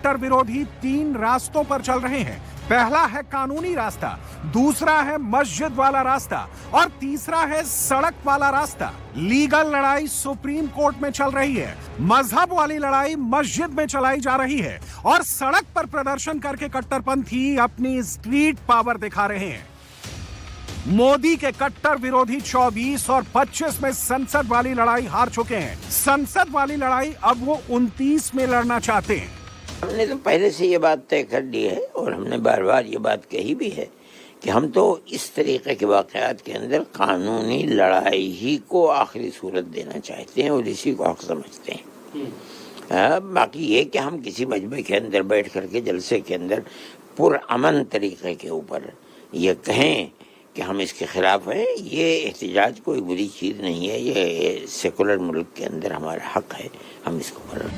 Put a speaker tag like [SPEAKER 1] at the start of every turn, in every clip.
[SPEAKER 1] कट्टर विरोधी 3 रास्तों पर चल रहे हैं। पहला है कानूनी रास्ता, दूसरा है मस्जिद वाला रास्ता और तीसरा है सड़क वाला रास्ता। लीगल लड़ाई सुप्रीम कोर्ट में चल रही है, मजहब वाली लड़ाई मस्जिद में चलाई जा रही है और सड़क पर प्रदर्शन करके कट्टरपंथी अपनी स्ट्रीट पावर दिखा रहे हैं। मोदी के कट्टर विरोधी 24 और 25 में संसद वाली लड़ाई हार चुके हैं। संसद वाली लड़ाई अब वो 29 में लड़ना चाहते हैं।
[SPEAKER 2] हमने तो पहले से ये बात तय कर ली है और हमने बार बार ये बात कही भी है कि हम तो इस तरीके के वाक़यात के अंदर कानूनी लड़ाई ही को आखिरी सूरत देना चाहते हैं और इसी को हक समझते हैं। बाकी ये कि हम किसी मजमे के अंदर बैठ करके जलसे के अंदर पुरअमन तरीके के ऊपर ये कहें कि हम इसके खिलाफ हैं, ये एहतजाज कोई बुरी चीज़ नहीं है। ये सेकुलर मुल्क के अंदर हमारा हक है, हम इसको कर।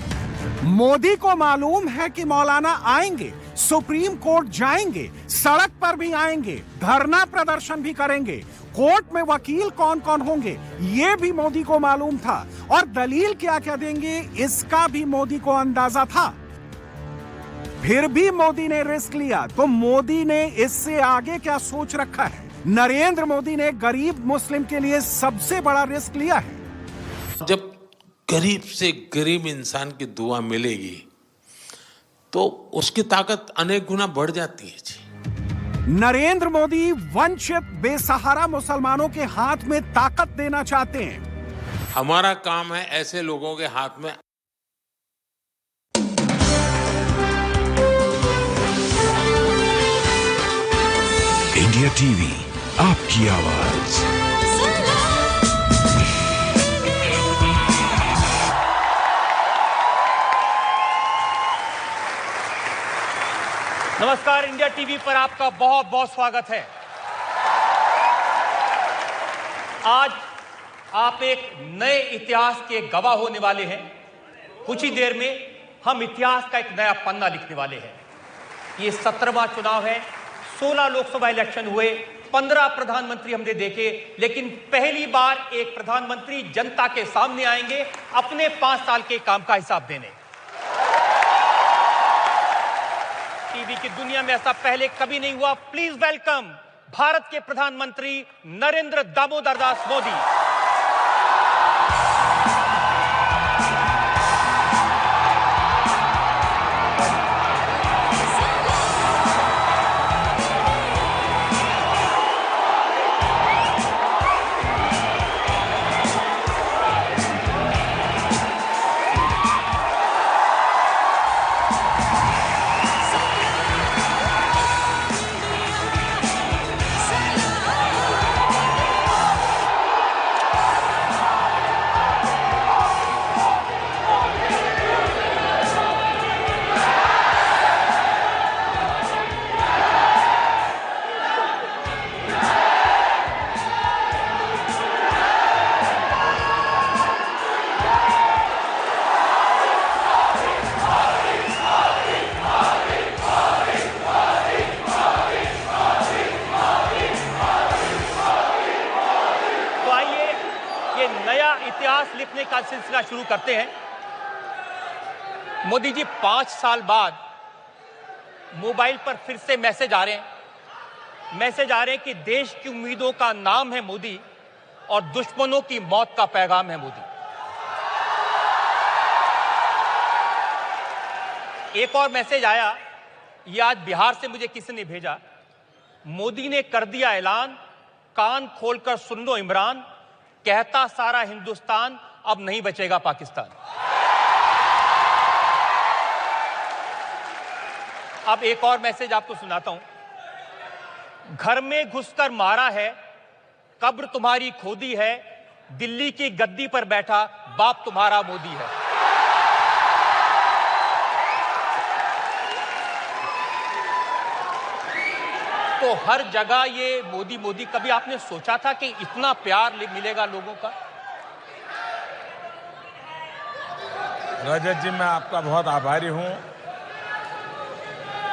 [SPEAKER 1] मोदी को मालूम है कि मौलाना आएंगे, सुप्रीम कोर्ट जाएंगे, सड़क पर भी आएंगे, धरना प्रदर्शन भी करेंगे। कोर्ट में वकील कौन कौन होंगे ये भी मोदी को मालूम था और दलील क्या क्या देंगे इसका भी मोदी को अंदाजा था। फिर भी मोदी ने रिस्क लिया, तो मोदी ने इससे आगे क्या सोच रखा है? नरेंद्र मोदी ने गरीब मुस्लिम के लिए सबसे बड़ा रिस्क लिया है।
[SPEAKER 3] जब गरीब से गरीब इंसान की दुआ मिलेगी तो उसकी ताकत अनेक गुना बढ़ जाती है जी।
[SPEAKER 1] नरेंद्र मोदी वंचित बेसहारा मुसलमानों के हाथ में ताकत देना चाहते हैं।
[SPEAKER 3] हमारा काम है ऐसे लोगों के हाथ में
[SPEAKER 4] इंडिया टीवी, आपकी आवाज।
[SPEAKER 5] नमस्कार, इंडिया टीवी पर आपका बहुत बहुत स्वागत है। आज आप एक नए इतिहास के गवाह होने वाले हैं। कुछ ही देर में हम इतिहास का एक नया पन्ना लिखने वाले हैं। ये 17वां चुनाव है। 16 लोकसभा इलेक्शन हुए, 15 प्रधानमंत्री हमने देखे, लेकिन पहली बार एक प्रधानमंत्री जनता के सामने आएंगे अपने 5 साल के काम का हिसाब देने। टीवी की दुनिया में ऐसा पहले कभी नहीं हुआ। प्लीज वेलकम भारत के प्रधानमंत्री नरेंद्र दामोदर दास मोदी। इतिहास लिखने का सिलसिला शुरू करते हैं। मोदी जी, 5 साल बाद मोबाइल पर फिर से मैसेज आ रहे हैं कि देश की उम्मीदों का नाम है मोदी और दुश्मनों की मौत का पैगाम है मोदी। एक और मैसेज आया, ये आज बिहार से मुझे किसी ने भेजा। मोदी ने कर दिया ऐलान, कान खोलकर सुन लो इमरान, कहता सारा हिंदुस्तान अब नहीं बचेगा पाकिस्तान। अब एक और मैसेज आपको सुनाता हूं। घर में घुसकर मारा है, कब्र तुम्हारी खोदी है, दिल्ली की गद्दी पर बैठा बाप तुम्हारा मोदी है। तो हर जगह ये मोदी मोदी। कभी आपने सोचा था कि इतना प्यार मिलेगा लोगों का?
[SPEAKER 6] रजत जी, मैं आपका बहुत आभारी हूं।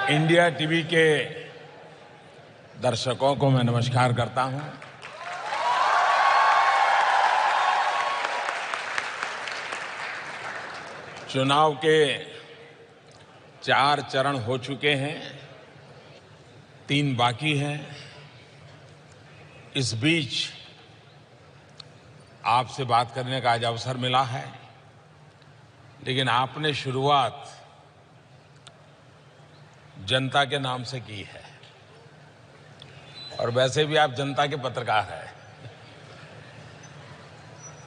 [SPEAKER 6] इंडिया टीवी के दर्शकों को मैं नमस्कार करता हूं। चुनाव के 4 चरण हो चुके हैं, 3 बाकी हैं। इस बीच आपसे बात करने का आज अवसर मिला है, लेकिन आपने शुरुआत जनता के नाम से की है और वैसे भी आप जनता के पत्रकार हैं।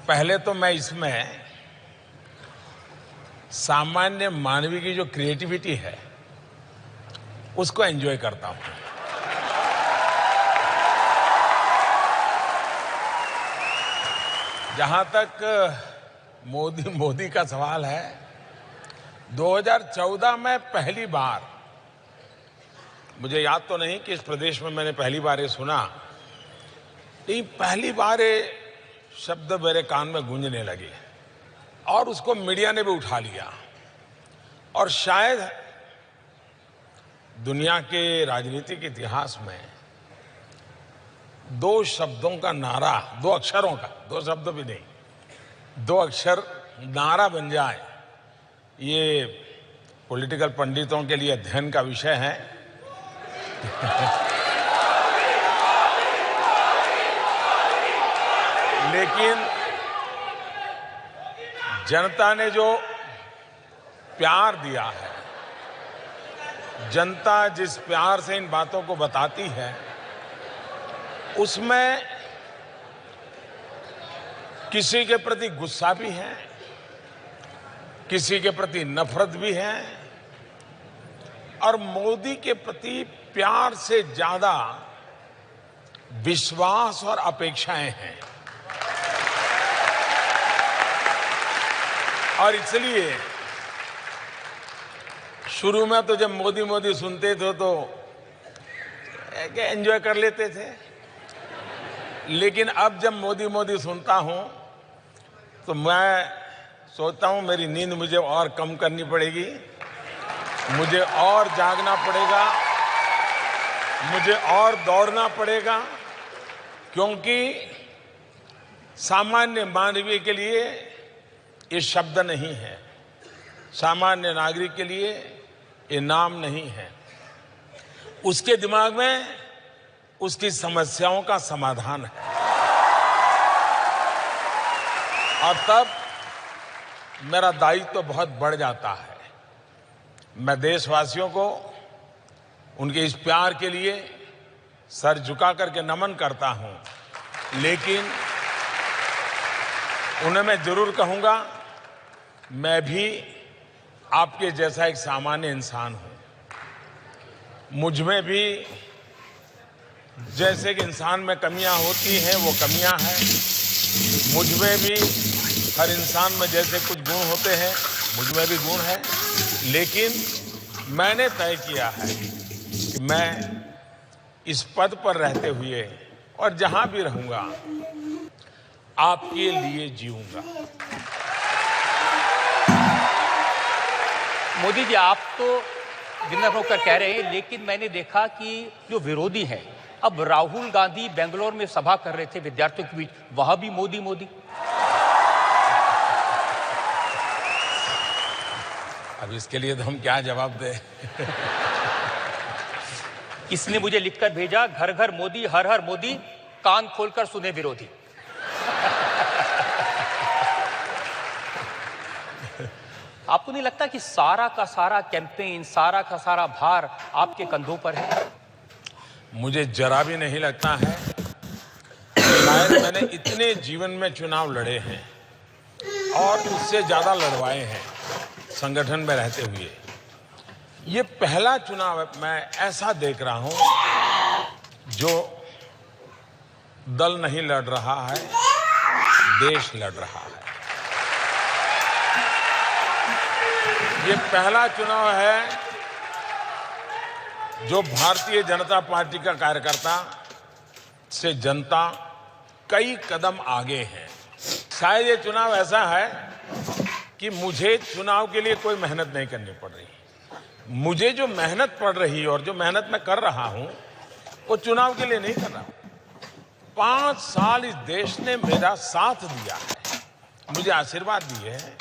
[SPEAKER 6] पहले तो मैं इसमें सामान्य मानवीय की जो क्रिएटिविटी है उसको एंजॉय करता हूं। जहां तक मोदी का सवाल है, 2014 में पहली बार, मुझे याद तो नहीं कि इस प्रदेश में मैंने पहली बार ये सुना, लेकिन पहली बार ये शब्द मेरे कान में गूंजने लगे और उसको मीडिया ने भी उठा लिया। और शायद दुनिया के राजनीतिक इतिहास में 2 शब्दों का नारा, 2 अक्षरों का, 2 शब्द भी नहीं, 2 अक्षर नारा बन जाए, ये पॉलिटिकल पंडितों के लिए अध्ययन का विषय है। लेकिन जनता ने जो प्यार दिया है, जनता जिस प्यार से इन बातों को बताती है, उसमें किसी के प्रति गुस्सा भी है, किसी के प्रति नफरत भी है और मोदी के प्रति प्यार से ज्यादा विश्वास और अपेक्षाएं हैं। और इसलिए शुरू में तो जब मोदी मोदी सुनते थे तो एंजॉय कर लेते थे, लेकिन अब जब मोदी मोदी सुनता हूं तो मैं सोचता हूं मेरी नींद मुझे और कम करनी पड़ेगी, मुझे और जागना पड़ेगा, मुझे और दौड़ना पड़ेगा, क्योंकि सामान्य मानवीय के लिए ये शब्द नहीं है, सामान्य नागरिक के लिए ये नाम नहीं है। उसके दिमाग में उसकी समस्याओं का समाधान है और तब मेरा दायित्व तो बहुत बढ़ जाता है। मैं देशवासियों को उनके इस प्यार के लिए सर झुका करके नमन करता हूं, लेकिन उन्हें मैं जरूर कहूंगा, मैं भी आपके जैसा एक सामान्य इंसान हूं। मुझ में भी जैसे कि इंसान में कमियां होती हैं वो कमियां हैं, मुझ में भी हर इंसान में जैसे कुछ गुण होते हैं मुझ में भी गुण है, लेकिन मैंने तय किया है कि मैं इस पद पर रहते हुए और जहां भी रहूंगा आपके लिए जीऊंगा।
[SPEAKER 5] मोदी जी, आप तो विनम्र होकर कह रहे हैं, लेकिन मैंने देखा कि जो विरोधी हैं, अब राहुल गांधी बेंगलोर में सभा कर रहे थे विद्यार्थियों के बीच, वहां भी मोदी मोदी।
[SPEAKER 6] अब इसके लिए तो हम क्या जवाब दें?
[SPEAKER 5] इसने मुझे लिखकर भेजा, घर घर मोदी, हर हर मोदी, कान खोलकर सुने विरोधी। आपको नहीं लगता कि सारा का सारा कैंपेन, सारा का सारा भार आपके कंधों पर है?
[SPEAKER 6] मुझे जरा भी नहीं लगता है। शायद मैंने इतने जीवन में चुनाव लड़े हैं और उससे ज्यादा लड़वाए हैं संगठन में रहते हुए। ये पहला चुनाव मैं ऐसा देख रहा हूं जो दल नहीं लड़ रहा है, देश लड़ रहा है। ये पहला चुनाव है जो भारतीय जनता पार्टी का कार्यकर्ता से जनता कई कदम आगे है। शायद ये चुनाव ऐसा है कि मुझे चुनाव के लिए कोई मेहनत नहीं करनी पड़ रही। मुझे जो मेहनत पड़ रही और जो मेहनत मैं कर रहा हूं वो चुनाव के लिए नहीं कर रहा। 5 साल इस देश ने मेरा साथ दिया है, मुझे आशीर्वाद दिए हैं।